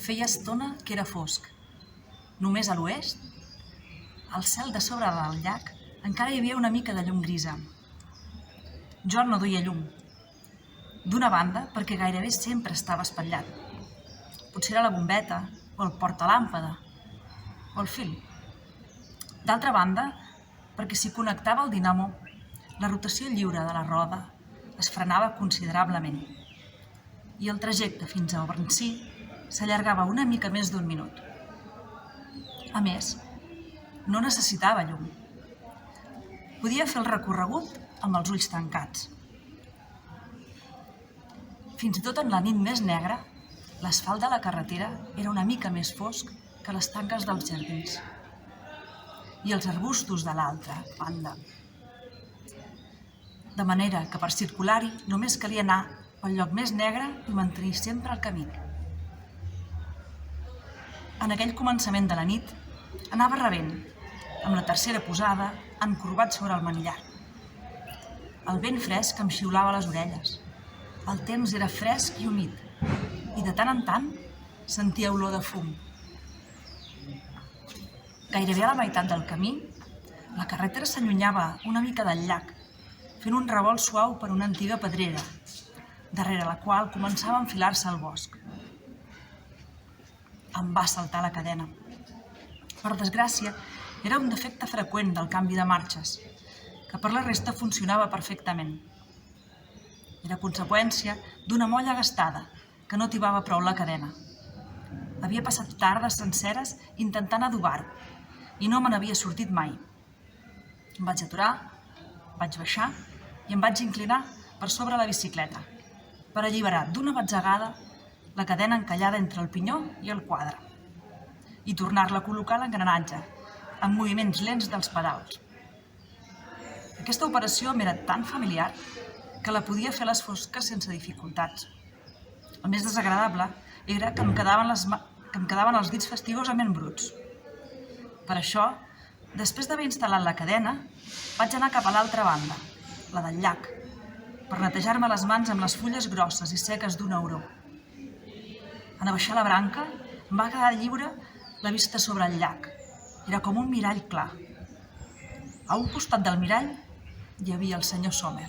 Feia estona que era fosc. Només a l'oest, al cel de sobre del llac, encara hi havia una mica de llum grisa. Jo no duia llum. D'una banda, perquè gairebé sempre estava espatllat. Potser era la bombeta, o el portalàmpada, o el fil. D'altra banda, perquè si connectava el dinamo, la rotació lliure de la roda es frenava considerablement i el trajecte fins a Orncí s'allargava una mica més d'1 minut. A més, no necessitava llum. Podia fer el recorregut amb els ulls tancats. Fins i tot en la nit més negra, l'asfalt de la carretera era una mica més fosc que les tanques dels jardins i els arbustos de l'altra banda. De manera que per circular-hi només calia anar pel lloc més negre i mantenir sempre el camí. En aquell començament de la nit, anava rebent, amb la tercera posada, encorbat sobre el manillar. El vent fresc em xiulava a les orelles. El temps era fresc i humit, i de tant en tant sentia olor de fum. Gairebé a la meitat del camí, la carretera s'allunyava una mica del llac, fent un revolt suau per una antiga pedrera, darrere la qual començava a enfilar-se el bosc. Em va saltar la cadena. Per desgràcia, era un defecte freqüent del canvi de marxes, que per la resta funcionava perfectament. Era conseqüència d'una molla gastada, que no tibava prou la cadena. Havia passat tardes senceres intentant adobar-ho, i no me n'havia sortit mai. Em vaig aturar, vaig baixar i em vaig inclinar per sobre la bicicleta, per alliberar d'una batzegada la cadena encallada entre el pinyó i el quadre i tornar-la a col·locar a l'engranatge, amb moviments lents dels pedals. Aquesta operació m'era tan familiar que la podia fer a les fosques sense dificultats. El més desagradable era que em quedaven els dits fastigosament bruts. Per això, després d'haver instal·lat la cadena, vaig anar cap a l'altra banda, la del llac, per netejar-me les mans amb les fulles grosses i seques d'un auró. En abaixar la branca, em va quedar lliure la vista sobre el llac. Era com un mirall clar. A un costat del mirall hi havia el senyor Sommer.